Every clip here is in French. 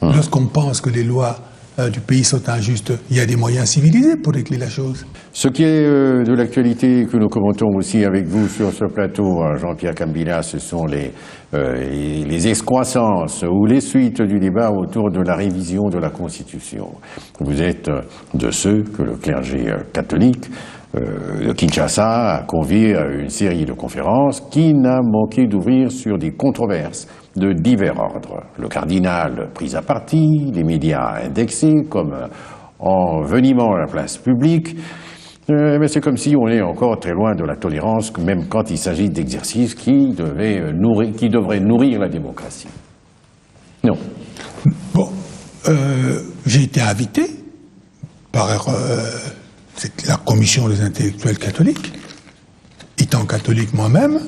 Lorsqu'on pense que les lois du pays sont injustes, il y a des moyens civilisés pour régler la chose. Ce qui est de l'actualité que nous commentons aussi avec vous sur ce plateau, Jean-Pierre Cambilla, ce sont les excroissances ou les suites du débat autour de la révision de la Constitution. Vous êtes de ceux que le clergé catholique de Kinshasa a convié à une série de conférences qui n'a manqué d'ouvrir sur des controverses de divers ordres. Le cardinal pris à partie, les médias indexés comme envenimant la place publique. Mais c'est comme si on est encore très loin de la tolérance, même quand il s'agit d'exercices qui devraient nourrir la démocratie. Non. Bon, j'ai été invité par la commission des intellectuels catholiques, étant catholique moi-même,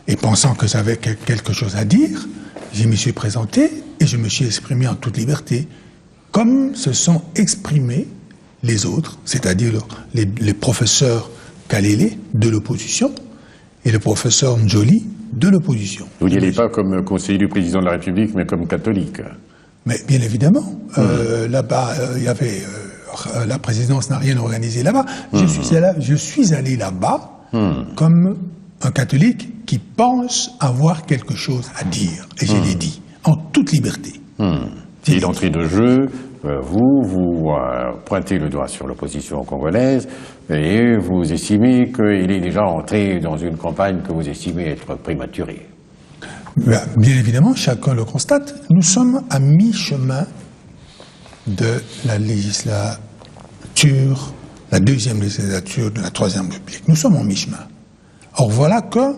et pensant que j'avais quelque chose à dire, je m'y suis présenté et je me suis exprimé en toute liberté, comme se sont exprimés les autres, c'est-à-dire les professeurs Kalele de l'opposition et le professeur Njoli de l'opposition. Vous n'y allez pas comme conseiller du président de la République, mais comme catholique. Mais bien évidemment, là-bas, il y avait la présidence n'a rien organisé là-bas. Je suis allé là-bas comme un catholique qui pense avoir quelque chose à dire. Et je l'ai dit, en toute liberté. Et d'entrée de jeu, vous pointez le doigt sur l'opposition congolaise et vous estimez qu'il est déjà entré dans une campagne que vous estimez être prématurée. Bien évidemment, chacun le constate. Nous sommes à mi-chemin de la législature, la deuxième législature de la Troisième République. Nous sommes en mi-chemin. Or voilà que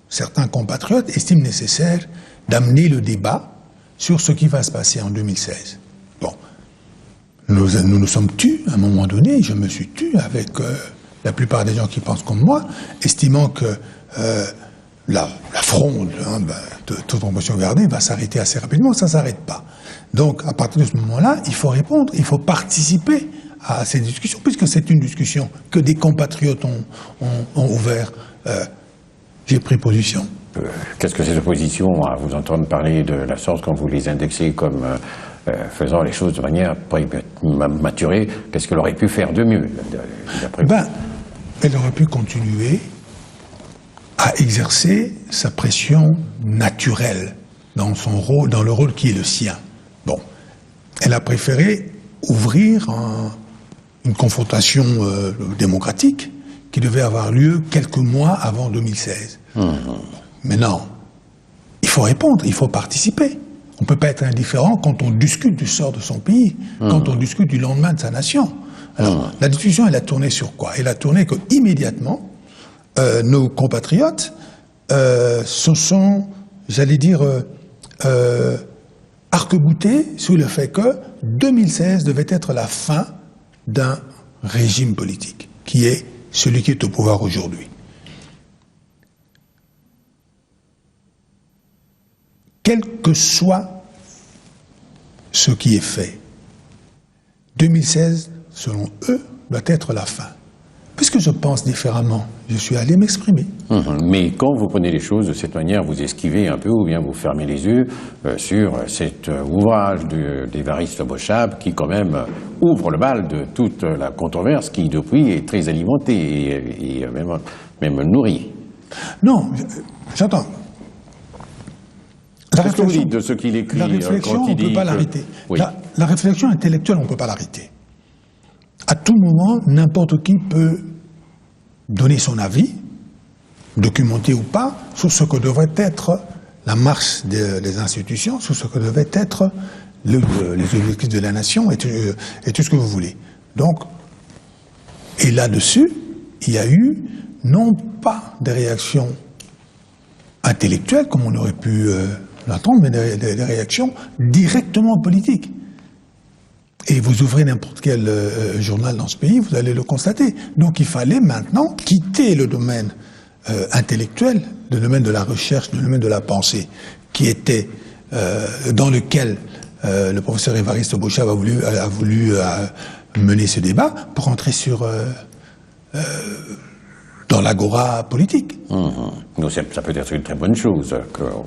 certains compatriotes estiment nécessaire d'amener le débat sur ce qui va se passer en 2016. Bon, nous nous sommes tus à un moment donné, je me suis tu avec la plupart des gens qui pensent comme moi, estimant que la fronde de toute promotion gardée va s'arrêter assez rapidement, ça ne s'arrête pas. Donc, à partir de ce moment-là, il faut répondre, il faut participer à ces discussions, puisque c'est une discussion que des compatriotes ont ouvert. J'ai pris position. Qu'est-ce que ces oppositions à vous entendre parler de la sorte quand vous les indexez comme faisant les choses de manière prématurée? Qu'est-ce qu'elle aurait pu faire de mieux, d'après vous? Elle aurait pu continuer à exercer sa pression naturelle dans son rôle, dans le rôle qui est le sien. Bon, elle a préféré ouvrir une confrontation démocratique qui devait avoir lieu quelques mois avant 2016. Maintenant, il faut répondre, il faut participer. On ne peut pas être indifférent quand on discute du sort de son pays, quand on discute du lendemain de sa nation. Alors, la discussion, elle a tourné sur quoi? Elle a tourné que immédiatement, nos compatriotes se sont, j'allais dire, arc-boutés sur le fait que 2016 devait être la fin d'un régime politique, qui est celui qui est au pouvoir aujourd'hui. Quel que soit ce qui est fait, 2016, selon eux, doit être la fin. Puisque je pense différemment, je suis allé m'exprimer. Mais quand vous prenez les choses de cette manière, vous esquivez un peu ou bien vous fermez les yeux sur cet ouvrage d'Évariste Bochab qui, quand même, ouvre le bal de toute la controverse qui, depuis, est très alimentée et même nourrie. Non, j'entends. Qu'est-ce que vous dites de ce qu'il écrit? La réflexion, on ne peut pas l'arrêter. Oui. La réflexion intellectuelle, on ne peut pas l'arrêter. À tout moment, n'importe qui peut donner son avis, documenté ou pas, sur ce que devrait être la marche des institutions, sur ce que devait être les objectifs de la nation et tout ce que vous voulez. Donc, et là-dessus, il y a eu non pas des réactions intellectuelles, comme on aurait pu l'entendre, mais des réactions directement politiques. Et vous ouvrez n'importe quel journal dans ce pays, vous allez le constater. Donc il fallait maintenant quitter le domaine intellectuel, le domaine de la recherche, le domaine de la pensée, qui était dans lequel le professeur Évariste Bochab a voulu mener ce débat, pour entrer dans l'agora politique. Donc ça peut être une très bonne chose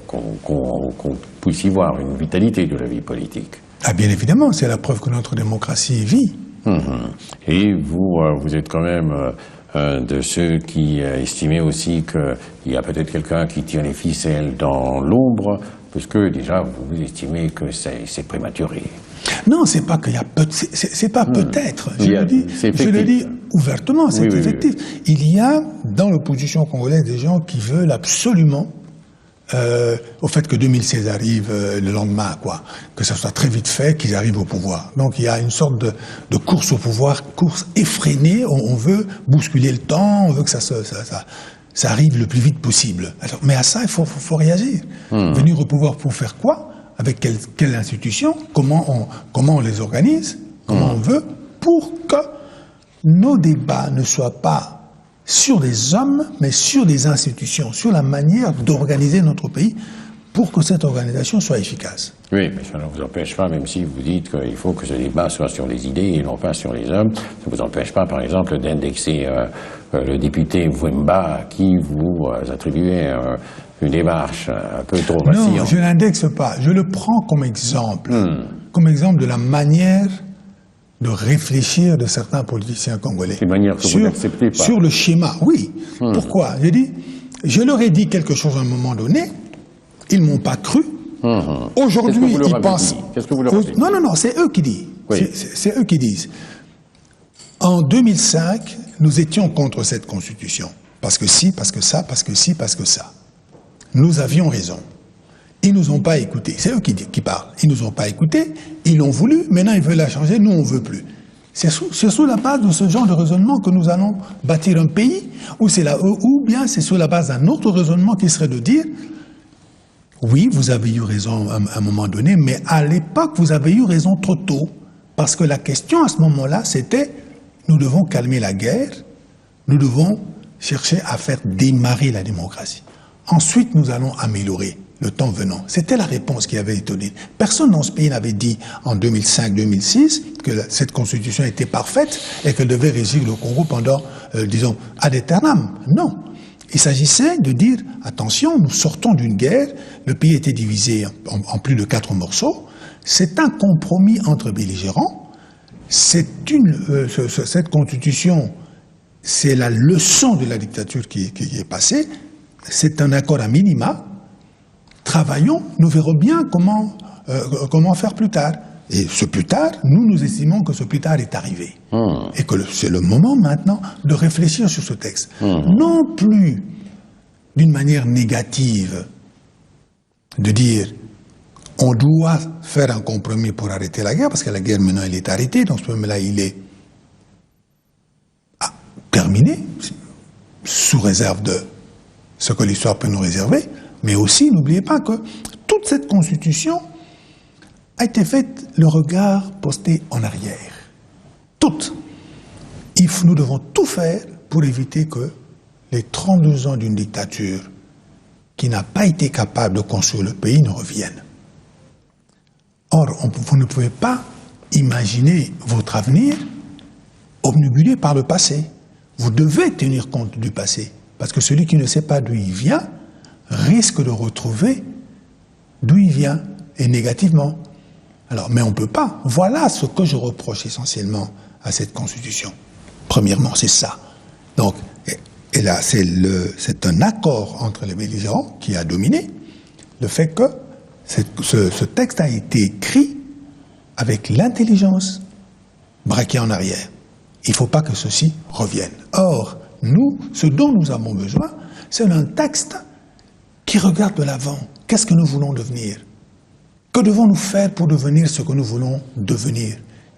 qu'on puisse y voir une vitalité de la vie politique. Ah, bien évidemment, c'est la preuve que notre démocratie vit. Et vous, vous êtes quand même de ceux qui estimaient aussi qu'il y a peut-être quelqu'un qui tire les ficelles dans l'ombre, parce que déjà, vous estimez que c'est prématuré. Non, c'est pas qu'il y a c'est pas peut-être. Je le dis ouvertement, c'est effectif. Oui. Il y a dans l'opposition congolaise des gens qui veulent absolument au fait que 2016 arrive le lendemain, quoi, que ça soit très vite fait, qu'ils arrivent au pouvoir. Donc il y a une sorte de course au pouvoir, course effrénée. On veut bousculer le temps, on veut que ça arrive le plus vite possible. Alors, mais à ça, il faut réagir. Venir au pouvoir pour faire quoi? Avec quelle institution? Comment on les organise? Comment on veut? Pour que nos débats ne soient pas sur des hommes, mais sur des institutions, sur la manière d'organiser notre pays pour que cette organisation soit efficace. Oui, mais ça ne vous empêche pas, même si vous dites qu'il faut que ce débat soit sur les idées et non pas sur les hommes, ça ne vous empêche pas, par exemple, d'indexer le député Wemba à qui vous attribuez une démarche un peu trop vacillante. Non, je ne l'indexe pas. Je le prends comme exemple. Comme exemple de la manière de réfléchir de certains politiciens congolais. C'est une manière que vous n'acceptez pas. Sur le schéma, oui. Pourquoi? Je leur ai dit quelque chose à un moment donné, ils ne m'ont pas cru. Aujourd'hui, ils pensent... Qu'est-ce que vous leur avez dit? Non, c'est eux qui disent. Oui. C'est eux qui disent. En 2005, nous étions contre cette constitution. Parce que si, parce que ça, parce que si, parce que ça. Nous avions raison. Ils nous ont pas écoutés. C'est eux qui parlent. Ils nous ont pas écoutés. Ils l'ont voulu. Maintenant, ils veulent la changer. Nous, on veut plus. C'est sous la base de ce genre de raisonnement que nous allons bâtir un pays, ou bien c'est sur la base d'un autre raisonnement qui serait de dire oui, vous avez eu raison à un moment donné, mais à l'époque, vous avez eu raison trop tôt. Parce que la question à ce moment-là, c'était nous devons calmer la guerre, nous devons chercher à faire démarrer la démocratie. Ensuite, nous allons améliorer le temps venant. C'était la réponse qui avait été donnée. Personne dans ce pays n'avait dit en 2005-2006 que cette constitution était parfaite et qu'elle devait régir le Congo pendant, disons, ad aeternam. Non. Il s'agissait de dire, attention, nous sortons d'une guerre, le pays était divisé en plus de 4 morceaux, c'est un compromis entre belligérants, cette constitution, c'est la leçon de la dictature qui est passée, c'est un accord à minima. Travaillons, nous verrons bien comment faire plus tard. Et ce plus tard, nous estimons que ce plus tard est arrivé. Et que c'est le moment maintenant de réfléchir sur ce texte. Non plus d'une manière négative, de dire on doit faire un compromis pour arrêter la guerre, parce que la guerre maintenant elle est arrêtée, donc ce moment-là il est terminé, sous réserve de ce que l'histoire peut nous réserver. Mais aussi, n'oubliez pas que toute cette constitution a été faite le regard posté en arrière. Toute. Nous devons tout faire pour éviter que les 32 ans d'une dictature qui n'a pas été capable de construire le pays ne reviennent. Or, vous ne pouvez pas imaginer votre avenir obnubilé par le passé. Vous devez tenir compte du passé. Parce que celui qui ne sait pas d'où il vient risque de retrouver d'où il vient, et négativement. Alors, mais on ne peut pas. Voilà ce que je reproche essentiellement à cette Constitution. Premièrement, c'est ça. Donc, et là, c'est un accord entre les belligérants qui a dominé le fait que ce texte a été écrit avec l'intelligence braquée en arrière. Il ne faut pas que ceci revienne. Or, nous, ce dont nous avons besoin, c'est un texte qui regarde de l'avant. Qu'est-ce que nous voulons devenir? Que devons-nous faire pour devenir ce que nous voulons devenir?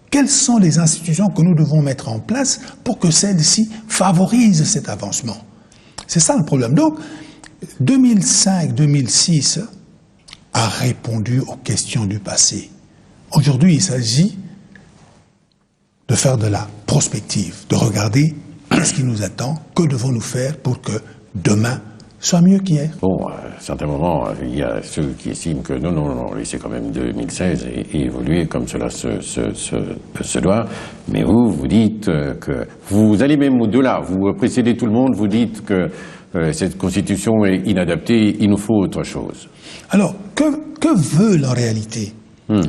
Quelles sont les institutions que nous devons mettre en place pour que celles-ci favorisent cet avancement? C'est ça le problème. Donc, 2005-2006 a répondu aux questions du passé. Aujourd'hui, il s'agit de faire de la prospective, de regarder qu'est-ce qui nous attend, que devons-nous faire pour que demain soit mieux qu'hier. Bon, à un certain moment, il y a ceux qui estiment que non, laissez quand même 2016 et évoluer comme cela se doit. Mais vous dites que vous allez même au-delà, vous précédez tout le monde, vous dites que cette constitution est inadaptée, il nous faut autre chose. Alors, que veulent en réalité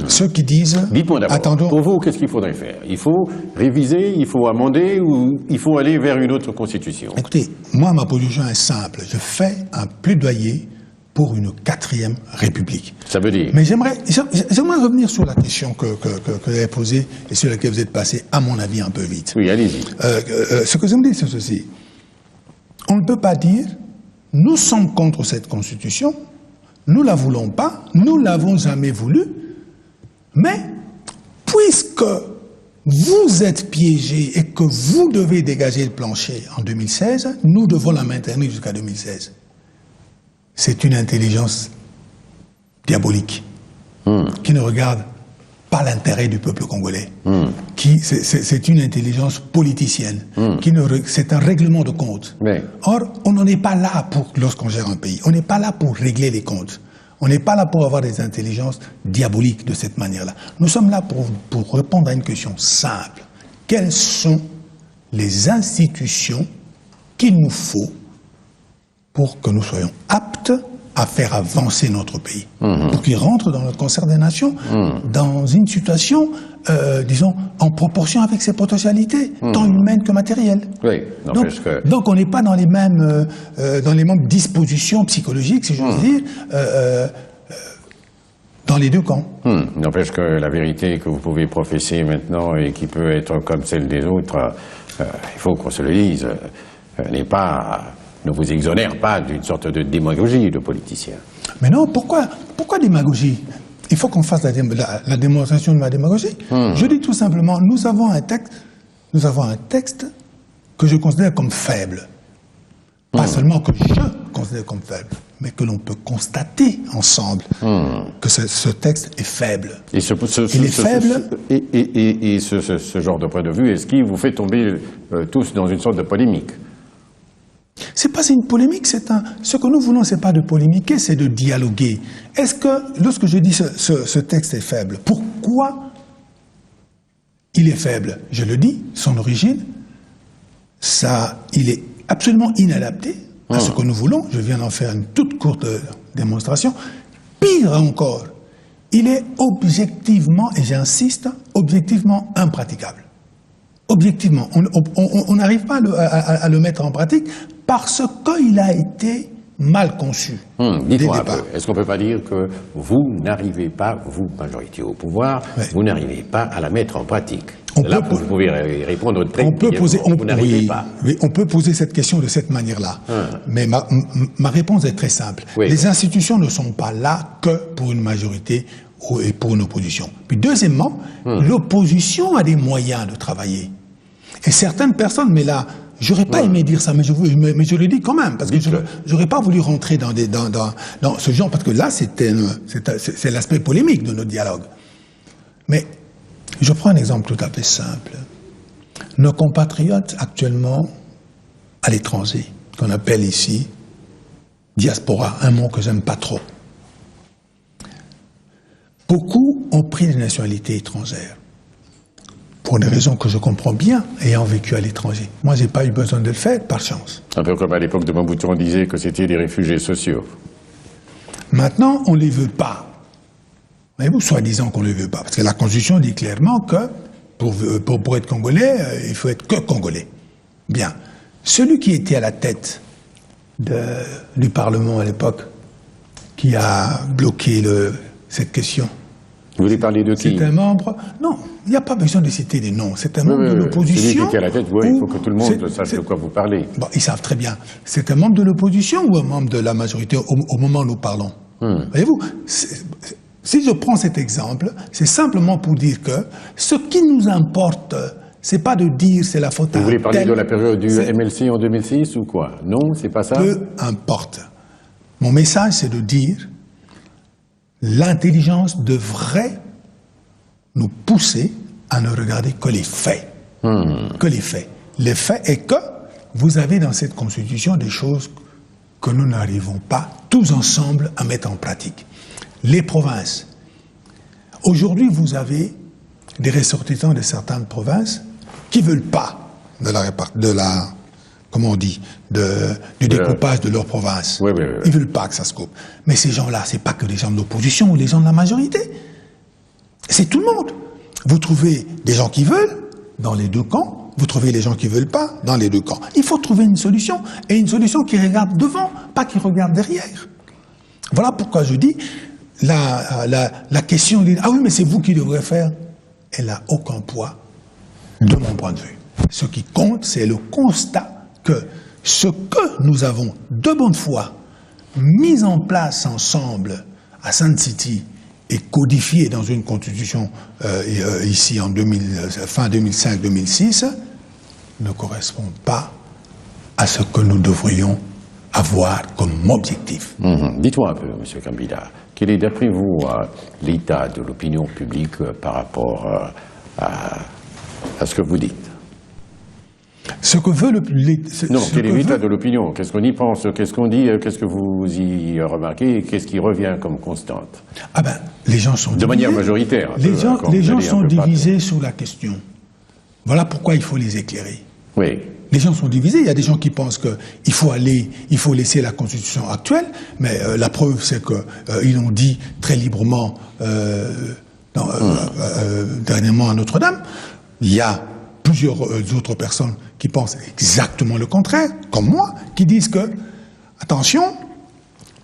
Ceux qui disent... Dites-moi d'abord, attendons, pour vous, qu'est-ce qu'il faudrait faire? Il faut réviser, il faut amender ou il faut aller vers une autre constitution? écoutez, moi, ma position est simple. Je fais un plaidoyer pour une 4e République. Ça veut dire? Mais j'aimerais revenir sur la question que vous avez posée et sur laquelle vous êtes passé, à mon avis, un peu vite. Oui, allez-y. Ce que je me dis, c'est ceci. On ne peut pas dire, nous sommes contre cette Constitution, nous ne la voulons pas, nous ne l'avons jamais voulu, mais puisque vous êtes piégés et que vous devez dégager le plancher en 2016, nous devons la maintenir jusqu'à 2016. C'est une intelligence diabolique qui ne regarde pas l'intérêt du peuple congolais. C'est une intelligence politicienne. C'est un règlement de compte. Or, on n'en est pas là lorsqu'on gère un pays. On n'est pas là pour régler les comptes. On n'est pas là pour avoir des intelligences diaboliques de cette manière-là. Nous sommes là pour répondre à une question simple. Quelles sont les institutions qu'il nous faut pour que nous soyons aptes à faire avancer notre pays, pour qu'il rentre dans le concert des nations, dans une situation, disons, en proportion avec ses potentialités, tant humaines que matérielles. Oui, donc on n'est pas dans les mêmes dispositions psychologiques, si j'ose dire, dans les deux camps. N'empêche que la vérité que vous pouvez professer maintenant et qui peut être comme celle des autres, il faut qu'on se le dise, ne vous exonère pas d'une sorte de démagogie de politicien. Mais non, pourquoi démagogie? Il faut qu'on fasse la démonstration de la démagogie. Je dis tout simplement, nous avons un texte que je considère comme faible. Pas seulement que je considère comme faible, mais que l'on peut constater ensemble que ce texte est faible. Et ce genre de point de vue, est-ce qu'il vous fait tomber tous dans une sorte de polémique? C'est pas une polémique, ce que nous voulons, c'est pas de polémiquer, c'est de dialoguer. Est-ce que, lorsque je dis ce texte est faible, pourquoi il est faible? Je le dis, son origine, il est absolument inadapté à ce que nous voulons. Je viens d'en faire une toute courte démonstration. Pire encore, il est objectivement, et j'insiste, objectivement impraticable. Objectivement, on n'arrive pas à le mettre en pratique parce qu'il a été mal conçu. Dites-moi un peu, est-ce qu'on ne peut pas dire que vous n'arrivez pas, vous, majorité au pouvoir, vous n'arrivez pas à la mettre en pratique? Là, vous pouvez répondre très brièvement. Vous n'arrivez pas. Oui, on peut poser cette question de cette manière-là. Mais ma réponse est très simple. Oui. Les institutions ne sont pas là que pour une majorité et pour une opposition. Puis deuxièmement, l'opposition a des moyens de travailler. Et certaines personnes, mais là, j'aurais pas aimé dire ça, mais je le dis quand même, parce que j'aurais pas voulu rentrer dans ce genre, parce que là, c'est l'aspect polémique de notre dialogue. Mais je prends un exemple tout à fait simple. Nos compatriotes actuellement à l'étranger, qu'on appelle ici diaspora, un mot que j'aime pas trop. Beaucoup ont pris des nationalités étrangères. Pour des raisons que je comprends bien, ayant vécu à l'étranger. Moi, j'ai pas eu besoin de le faire, par chance. Un peu comme à l'époque de Mobutu, on disait que c'était des réfugiés sociaux. Maintenant, on ne les veut pas. Voyez-vous, soi-disant qu'on ne les veut pas. Parce que la Constitution dit clairement que pour être Congolais, il faut être que Congolais. Bien. Celui qui était à la tête du Parlement à l'époque, qui a bloqué cette question. Vous voulez parler de qui? C'est un membre... Non, il n'y a pas besoin de citer des noms. C'est un membre de l'opposition. Celui qui est à la tête, il faut que tout le monde sache de quoi vous parlez. Bon, ils savent très bien. C'est un membre de l'opposition ou un membre de la majorité au moment où nous parlons? Voyez-vous, si je prends cet exemple, c'est simplement pour dire que ce qui nous importe, c'est pas de dire c'est la faute à... Vous voulez parler de la période du MLC en 2006 ou quoi? Non, c'est pas ça? Peu importe. Mon message, c'est de dire l'intelligence devrait nous pousser à ne regarder que les faits. Que les faits. Les faits est que vous avez dans cette Constitution des choses que nous n'arrivons pas tous ensemble à mettre en pratique. Les provinces. Aujourd'hui, vous avez des ressortissants de certaines provinces qui ne veulent pas comment on dit, du découpage de leur province. Oui. Ils ne veulent pas que ça se coupe. Mais ces gens-là, ce n'est pas que les gens de l'opposition ou les gens de la majorité. C'est tout le monde. Vous trouvez des gens qui veulent dans les deux camps, vous trouvez les gens qui ne veulent pas dans les deux camps. Il faut trouver une solution, et une solution qui regarde devant, pas qui regarde derrière. Voilà pourquoi je dis, la question de « Ah oui, mais c'est vous qui devrez faire », elle n'a aucun poids de mon point de vue. Ce qui compte, c'est le constat que ce que nous avons de bonne foi mis en place ensemble à Sun City et codifié dans une constitution ici en fin 2005-2006 ne correspond pas à ce que nous devrions avoir comme objectif. Dites-moi un peu, M. Kambila, quel est d'après vous l'état de l'opinion publique par rapport à ce que vous dites? Ce que veut Non, quel est l'état de l'opinion? Qu'est-ce qu'on y pense? Qu'est-ce qu'on dit? Qu'est-ce que vous y remarquez? Qu'est-ce qui revient comme constante? Ah ben, les gens sont divisés. De manière majoritaire. Les gens sont divisés sur la question. Voilà pourquoi il faut les éclairer. Oui. Les gens sont divisés. Il y a des gens qui pensent qu'il faut laisser la Constitution actuelle, mais la preuve, c'est qu'ils l'ont dit très librement dernièrement à Notre-Dame. Il y a plusieurs autres personnes qui pensent exactement le contraire, comme moi, qui disent que, attention,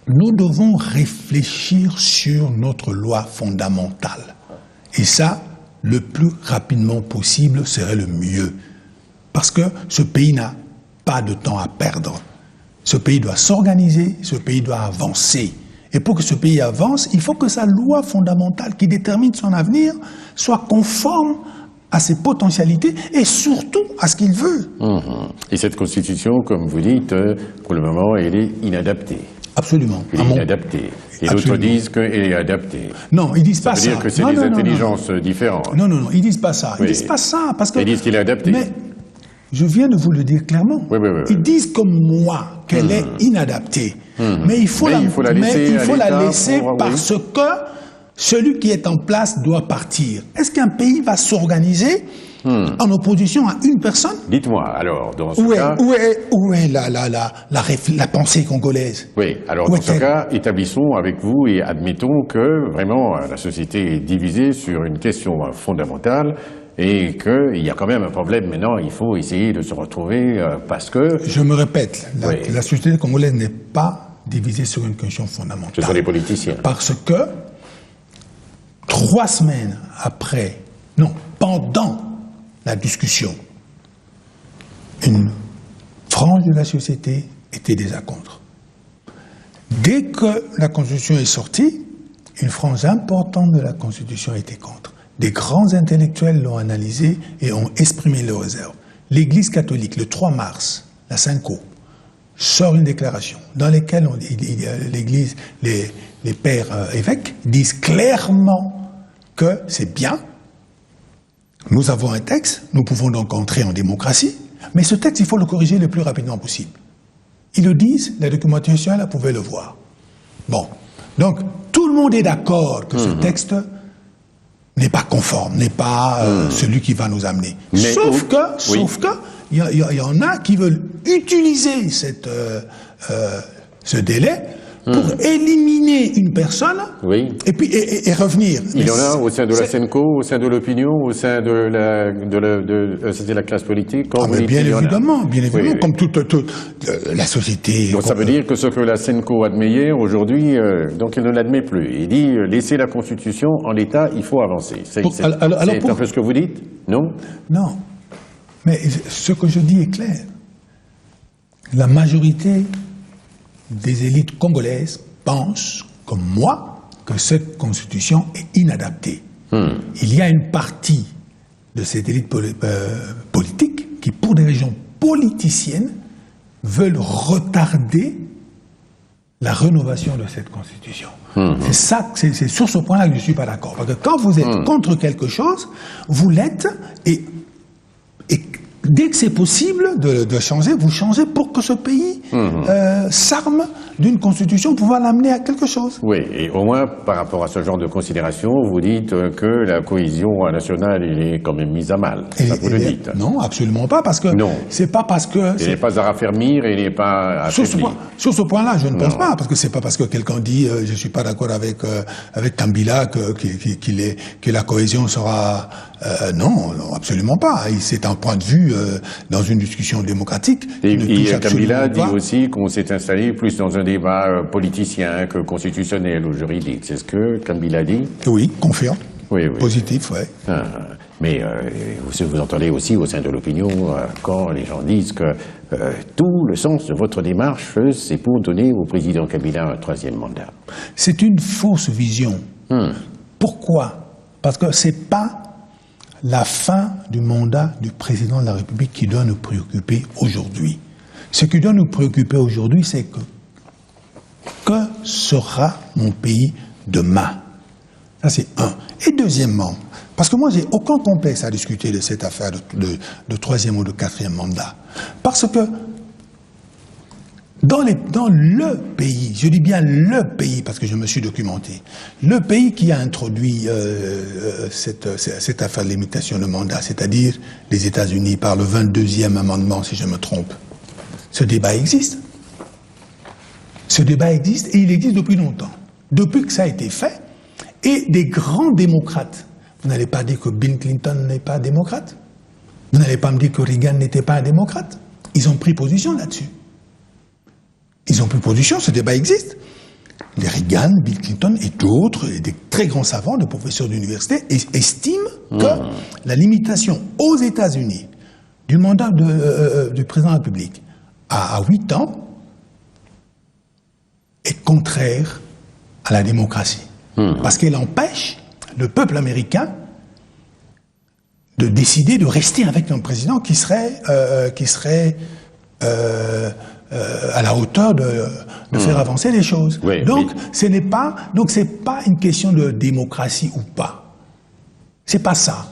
nous devons réfléchir sur notre loi fondamentale. Et ça, le plus rapidement possible serait le mieux. Parce que ce pays n'a pas de temps à perdre. Ce pays doit s'organiser, ce pays doit avancer. Et pour que ce pays avance, il faut que sa loi fondamentale qui détermine son avenir soit conforme à ses potentialités et surtout à ce qu'il veut. Et cette constitution, comme vous dites, pour le moment, elle est inadaptée. Absolument. Elle est inadaptée. Et d'autres disent qu'elle est adaptée. Non, ils disent pas ça. Ça veut dire que c'est des intelligences différentes. Non, ils disent pas ça. Ils disent pas ça parce que. Ils disent qu'il est adapté. Mais je viens de vous le dire clairement. Oui. Ils disent comme moi qu'elle est inadaptée. Mais il faut la laisser parce que celui qui est en place doit partir. Est-ce qu'un pays va s'organiser en opposition à une personne? Dites-moi, alors, dans ce cas... Où est la pensée congolaise? Oui, alors dans ce cas, établissons avec vous et admettons que vraiment la société est divisée sur une question fondamentale et qu'il y a quand même un problème maintenant, il faut essayer de se retrouver parce que... Je me répète, la société congolaise n'est pas divisée sur une question fondamentale. Ce sont les politiciens. Parce que 3 semaines après, non, pendant la discussion, une frange de la société était contre. Dès que la Constitution est sortie, une frange importante de la Constitution était contre. Des grands intellectuels l'ont analysé et ont exprimé leurs réserves. L'Église catholique, le 3 mars, la Synco, sort une déclaration dans laquelle l'Église, les pères évêques disent clairement que c'est bien, nous avons un texte, nous pouvons donc entrer en démocratie, mais ce texte, il faut le corriger le plus rapidement possible. Ils le disent, la documentation, elle pouvait le voir. Bon, donc tout le monde est d'accord que ce texte n'est pas conforme, n'est pas celui qui va nous amener. Mais sauf que, il y en a qui veulent utiliser ce délai pour éliminer une personne et puis et revenir. Il y en a au sein de la Senco, au sein de l'opinion, au sein de la classe politique. Bien évidemment, comme toute la société. Donc ça veut dire que ce que la Senco admet hier, aujourd'hui, donc elle ne l'admet plus. Il dit laissez la Constitution en l'état, il faut avancer. C'est un peu ce que vous dites, non? Non, mais ce que je dis est clair. La majorité des élites congolaises pensent, comme moi, que cette constitution est inadaptée. Il y a une partie de cette élite politique qui, pour des raisons politiciennes, veulent retarder la rénovation de cette constitution. C'est sur ce point-là que je ne suis pas d'accord. Parce que quand vous êtes contre quelque chose, vous l'êtes et dès que c'est possible de changer, vous changez pour que ce pays s'arme d'une constitution pour pouvoir l'amener à quelque chose. Oui, et au moins, par rapport à ce genre de considération, vous dites que la cohésion nationale, elle est quand même mise à mal. Ça, vous le dites. Non, absolument pas, parce que c'est pas parce que... Il n'est pas à raffermir, il n'est pas à sur ce point-là, je ne pense pas, parce que c'est pas parce que quelqu'un dit je suis pas d'accord avec Kabila que la cohésion sera... non, absolument pas. C'est un point de vue dans une discussion démocratique. Et Kabila dit aussi qu'on s'est installé plus dans un débat politicien que constitutionnel ou juridique. C'est ce que Kabila dit? Oui, confirme. Oui. Positif, oui. Mais vous entendez aussi au sein de l'opinion quand les gens disent que tout le sens de votre démarche, c'est pour donner au président Kabila un 3e mandat. C'est une fausse vision. Pourquoi? Parce que c'est pas la fin du mandat du président de la République qui doit nous préoccuper aujourd'hui. Ce qui doit nous préoccuper aujourd'hui, c'est que sera mon pays demain? Ça, c'est un. Et deuxièmement, parce que moi, j'ai aucun complexe à discuter de cette affaire de 3e ou de 4e mandat. Parce que dans le pays, je dis bien le pays, parce que je me suis documenté, le pays qui a introduit cette affaire de limitation de mandat, c'est-à-dire les États-Unis, par le 22e amendement, si je me trompe, ce débat existe. Ce débat existe, et il existe depuis longtemps. Depuis que ça a été fait, et des grands démocrates. Vous n'allez pas dire que Bill Clinton n'est pas démocrate? Vous n'allez pas me dire que Reagan n'était pas un démocrate? Ils ont pris position là-dessus. Ils ont pris position, ce débat existe. Les Reagan, Bill Clinton et d'autres, et des très grands savants, des professeurs d'université, estiment que la limitation aux États-Unis du mandat du président de la République à 8 ans est contraire à la démocratie. Parce qu'elle empêche le peuple américain de décider de rester avec un président qui serait à la hauteur de faire avancer les choses. Oui, donc, c'est pas une question de démocratie ou pas. C'est pas ça.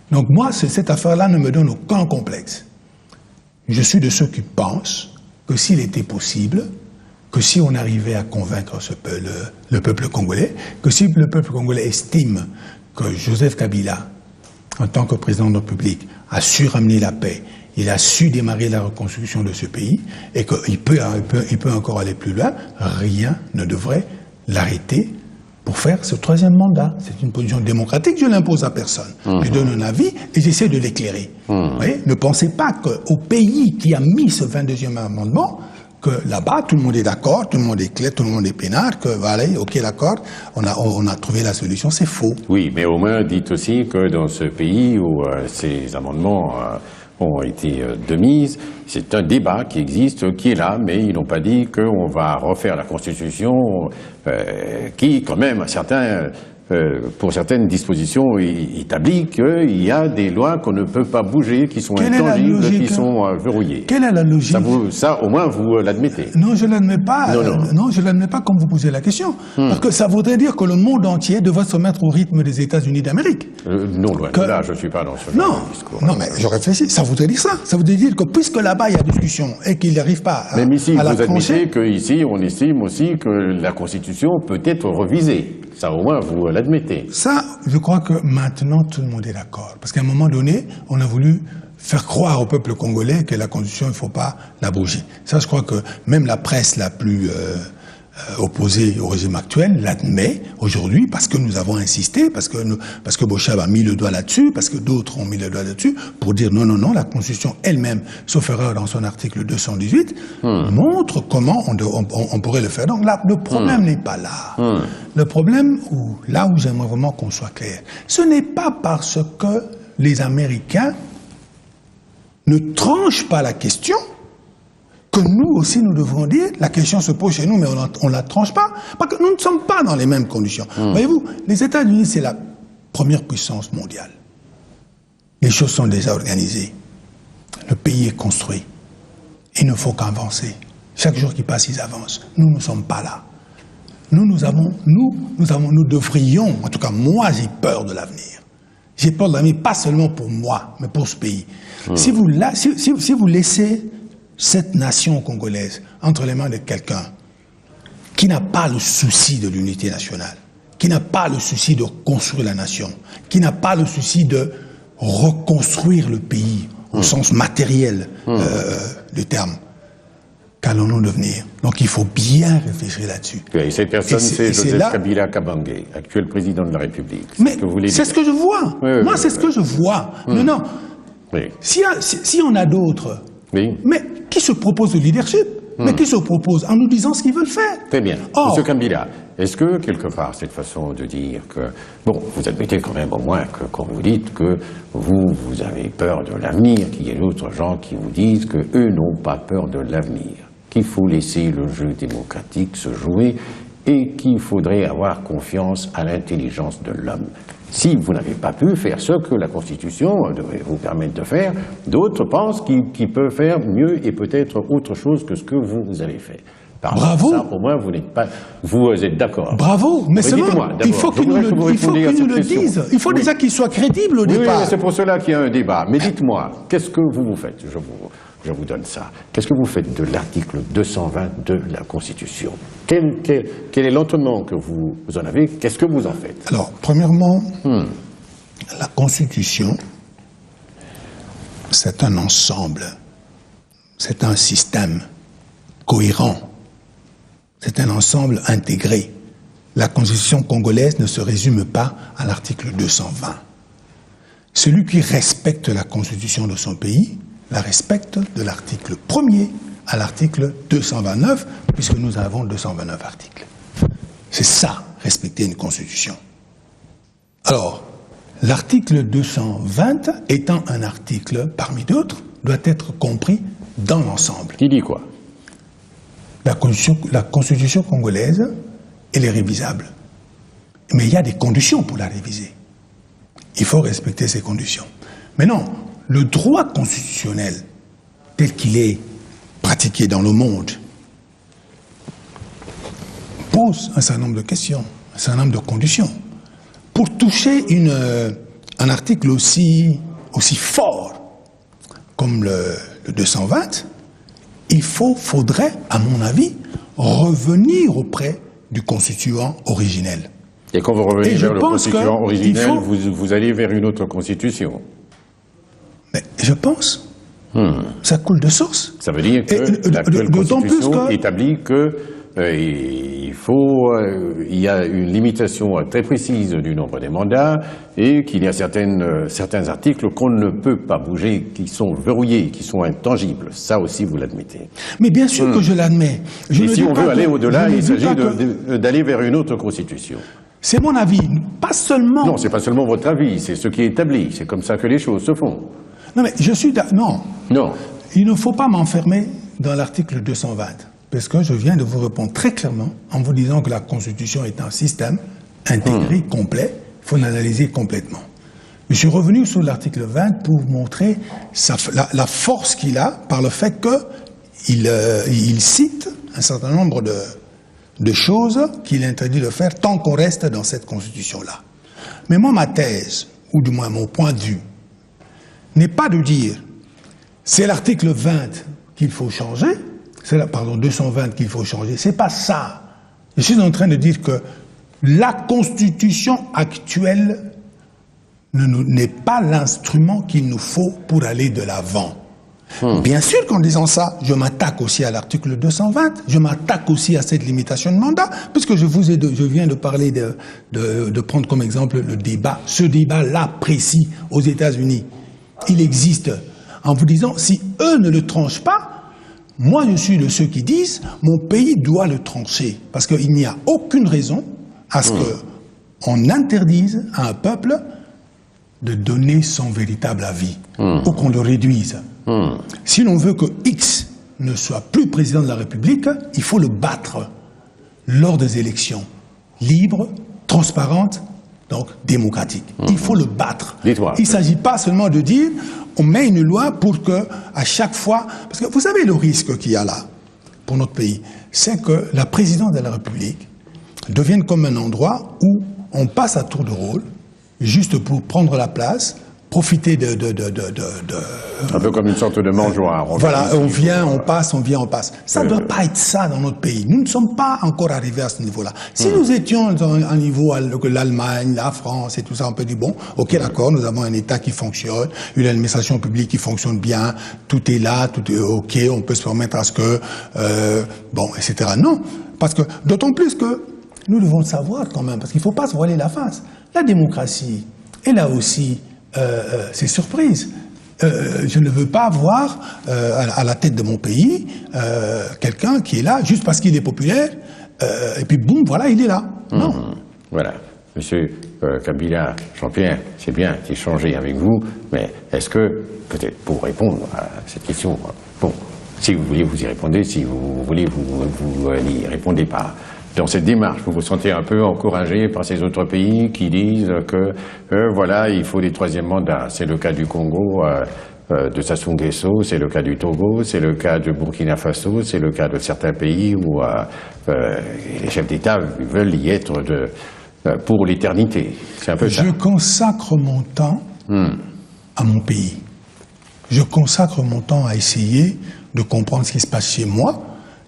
Donc moi, cette affaire-là ne me donne aucun complexe. Je suis de ceux qui pensent que s'il était possible, que si on arrivait à convaincre le peuple congolais, que si le peuple congolais estime que Joseph Kabila, en tant que président de la République, a su ramener la paix, il a su démarrer la reconstruction de ce pays, et qu'il peut encore aller plus loin, rien ne devrait l'arrêter pour faire ce 3e mandat. C'est une position démocratique, je l'impose à personne. Je donne un avis et j'essaie de l'éclairer. Vous voyez, ne pensez pas qu'au pays qui a mis ce 22e amendement, que là-bas, tout le monde est d'accord, tout le monde est clair, tout le monde est peinard, que voilà, ok, d'accord, on a trouvé la solution, c'est faux. Oui, mais au moins, dites aussi que dans ce pays où ces amendements ont été de mise, c'est un débat qui existe, qui est là, mais ils n'ont pas dit qu'on va refaire la Constitution, qui, quand même, pour certaines dispositions, établit qu'il y a des lois qu'on ne peut pas bouger, qui sont intangibles, qui sont verrouillées. Quelle est la logique? Ça, au moins, vous l'admettez. Non, je ne l'admets pas. Non, je ne l'admets pas comme vous posez la question. Parce que ça voudrait dire que le monde entier devrait se mettre au rythme des États-Unis d'Amérique. Non, loin de là, je ne suis pas dans ce genre de discours. Non, mais je réfléchis. Ça voudrait dire ça. Ça voudrait dire que puisque là-bas, il y a discussion et qu'il n'arrive pas à Même ici, vous admettez qu'ici, on estime aussi que la Constitution peut être revisée. Ça, au moins, vous l'admettez. Ça, je crois que maintenant, tout le monde est d'accord. Parce qu'à un moment donné, on a voulu faire croire au peuple congolais que la Constitution, il ne faut pas la bouger. Ça, je crois que même la presse la plus opposée au régime actuel l'admet aujourd'hui parce que nous avons insisté, parce que Bochab a mis le doigt là-dessus, parce que d'autres ont mis le doigt là-dessus, pour dire non, la Constitution elle-même, sauf erreur dans son article 218, montre comment on pourrait le faire. Donc là, le problème n'est pas là. Le problème, là où j'aimerais vraiment qu'on soit clair, ce n'est pas parce que les Américains ne tranchent pas la question que nous aussi nous devrons dire, la question se pose chez nous, mais on ne la tranche pas, parce que nous ne sommes pas dans les mêmes conditions. Voyez-vous, les États-Unis, c'est la première puissance mondiale. Les choses sont déjà organisées. Le pays est construit. Il ne faut qu'avancer. Chaque jour qui passe, ils avancent. Nous ne sommes pas là. Nous devrions, en tout cas moi j'ai peur de l'avenir. j'ai peur de l'avenir, pas seulement pour moi, mais pour ce pays. Si vous laissez cette nation congolaise entre les mains de quelqu'un qui n'a pas le souci de l'unité nationale, qui n'a pas le souci de construire la nation, qui n'a pas le souci de reconstruire le pays au sens matériel du terme, qu'allons-nous devenir? Donc il faut bien réfléchir là-dessus. Et cette personne, c'est Joseph Kabila Kabange, actuel président de la République. Mais c'est ce que je vois. Moi, c'est ce que je vois. Non. Oui. Si on a d'autres, oui. Mais qui se proposent le leadership, mais qui se proposent en nous disant ce qu'ils veulent faire. Très bien. Monsieur Kabila, est-ce que, quelque part, cette façon de dire que... Bon, vous admettez quand même au moins que quand vous dites que vous avez peur de l'avenir, qu'il y ait d'autres gens qui vous disent qu'eux n'ont pas peur de l'avenir, qu'il faut laisser le jeu démocratique se jouer et qu'il faudrait avoir confiance à l'intelligence de l'homme. Si vous n'avez pas pu faire ce que la Constitution devrait vous permettre de faire, d'autres pensent qu'ils peuvent faire mieux et peut-être autre chose que ce que vous avez fait. Bravo. Ça, au moins, vous êtes d'accord. Bravo, mais seulement, il faut qu'ils nous le disent. Il faut déjà qu'ils soient crédibles au départ. Oui, c'est pour cela qu'il y a un débat. Mais dites-moi, qu'est-ce que vous faites? Je vous donne ça. Qu'est-ce que vous faites de l'article 220 de la Constitution? Quel est l'entendement que vous en avez? Qu'est-ce que vous en faites? Alors, premièrement, la Constitution, c'est un ensemble, c'est un système cohérent, c'est un ensemble intégré. La Constitution congolaise ne se résume pas à l'article 220. Celui qui respecte la Constitution de son pays la respecte de l'article 1er à l'article 229, puisque nous avons 229 articles. C'est ça, respecter une Constitution. Alors, l'article 220, étant un article parmi d'autres, doit être compris dans l'ensemble. Qui dit quoi? La Constitution congolaise, elle est révisable. Mais il y a des conditions pour la réviser. Il faut respecter ces conditions. Mais non, le droit constitutionnel, tel qu'il est pratiqué dans le monde, pose un certain nombre de questions, un certain nombre de conditions. Pour toucher un article aussi fort comme le 220, il faudrait, à mon avis, revenir auprès du constituant originel. Et quand vous revenez vers le constituant originel, vous allez vers une autre constitution. Mais je pense, ça coule de source. Ça veut dire que l'actuelle Constitution établit que il y a une limitation très précise du nombre des mandats et qu'il y a certains articles qu'on ne peut pas bouger, qui sont verrouillés, qui sont intangibles. Ça aussi, vous l'admettez. Mais bien sûr que je l'admets. Et si on veut aller au-delà, il s'agit d'aller vers une autre Constitution. C'est mon avis, pas seulement... Non, c'est pas seulement votre avis, c'est ce qui est établi. C'est comme ça que les choses se font. Non, mais je suis... Non. Non. Il ne faut pas m'enfermer dans l'article 220, parce que je viens de vous répondre très clairement en vous disant que la Constitution est un système intégré, complet. Il faut l'analyser complètement. Je suis revenu sur l'article 20 pour vous montrer la force qu'il a par le fait qu'il cite un certain nombre de choses qu'il interdit de faire tant qu'on reste dans cette Constitution-là. Mais moi, ma thèse, ou du moins mon point de vue, n'est pas de dire c'est l'article 20 qu'il faut changer, c'est 220 qu'il faut changer, c'est pas ça. Je suis en train de dire que la Constitution actuelle n'est pas l'instrument qu'il nous faut pour aller de l'avant. Bien sûr qu'en disant ça, je m'attaque aussi à l'article 220, je m'attaque aussi à cette limitation de mandat, puisque je viens de parler de prendre comme exemple le débat, ce débat-là précis aux États-Unis. Il existe en vous disant, si eux ne le tranchent pas, moi je suis de ceux qui disent, mon pays doit le trancher, parce qu'il n'y a aucune raison à ce qu'on interdise à un peuple de donner son véritable avis, ou qu'on le réduise. Si l'on veut que X ne soit plus président de la République, il faut le battre lors des élections libres, transparentes, donc démocratiques. Il faut le battre. Il ne s'agit pas seulement de dire on met une loi pour que à chaque fois... Parce que vous savez le risque qu'il y a là pour notre pays, c'est que la présidence de la République devienne comme un endroit où on passe à tour de rôle juste pour prendre la place, profiter Un peu comme une sorte de mangeoire. Voilà, on vient, on passe, on vient, on passe. Ça ne doit pas être ça dans notre pays. Nous ne sommes pas encore arrivés à ce niveau-là. Si nous étions à un niveau que l'Allemagne, la France et tout ça, on peut dire, bon, ok, d'accord, nous avons un État qui fonctionne, une administration publique qui fonctionne bien, tout est là, tout est ok, on peut se permettre à ce que, bon, etc. Non, parce que, d'autant plus que nous devons le savoir quand même, parce qu'il ne faut pas se voiler la face. La démocratie, elle a aussi ses surprises. Je ne veux pas voir à la tête de mon pays quelqu'un qui est là juste parce qu'il est populaire et puis boum, voilà, il est là. Non. Voilà. Monsieur Kabila, Jean-Pierre, c'est bien d'échanger avec vous, mais est-ce que, peut-être pour répondre à cette question, bon, si vous voulez, vous y répondez, si vous voulez, vous n'y répondez pas. Dans cette démarche, vous vous sentez un peu encouragé par ces autres pays qui disent que, voilà, il faut des troisièmes mandats. C'est le cas du Congo, de Sassou Nguesso, c'est le cas du Togo, c'est le cas de Burkina Faso, c'est le cas de certains pays où les chefs d'État veulent y être pour l'éternité. C'est un peu ça. Je consacre mon temps à mon pays. Je consacre mon temps à essayer de comprendre ce qui se passe chez moi,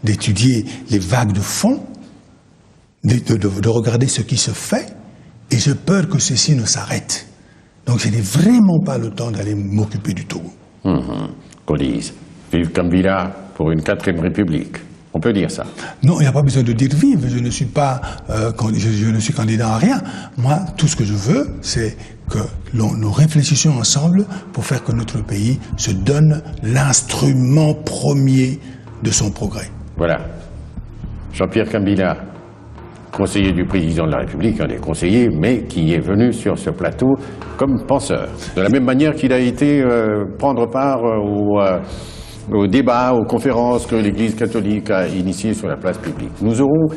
d'étudier les vagues de fond, de regarder ce qui se fait, et j'ai peur que ceci ne s'arrête. Donc je n'ai vraiment pas le temps d'aller m'occuper du Togo. Qu'on dise, vive Kabila pour une 4e République. On peut dire ça. Non, il n'y a pas besoin de dire vive. Je ne suis pas, je ne suis candidat à rien. Moi, tout ce que je veux, c'est que nous réfléchissions ensemble pour faire que notre pays se donne l'instrument premier de son progrès. Voilà. Jean-Pierre Kabila, conseiller du président de la République, un des conseillers, mais qui est venu sur ce plateau comme penseur. De la même manière qu'il a été prendre part au débat, aux conférences que l'Église catholique a initiées sur la place publique. Nous aurons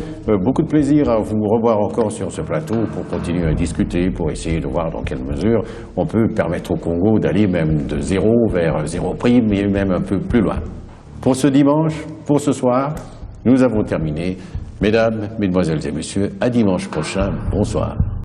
beaucoup de plaisir à vous revoir encore sur ce plateau pour continuer à discuter, pour essayer de voir dans quelle mesure on peut permettre au Congo d'aller même de 0 vers 0 prime, mais même un peu plus loin. Pour ce dimanche, pour ce soir, nous avons terminé. Mesdames, Mesdemoiselles et Messieurs, à dimanche prochain. Bonsoir.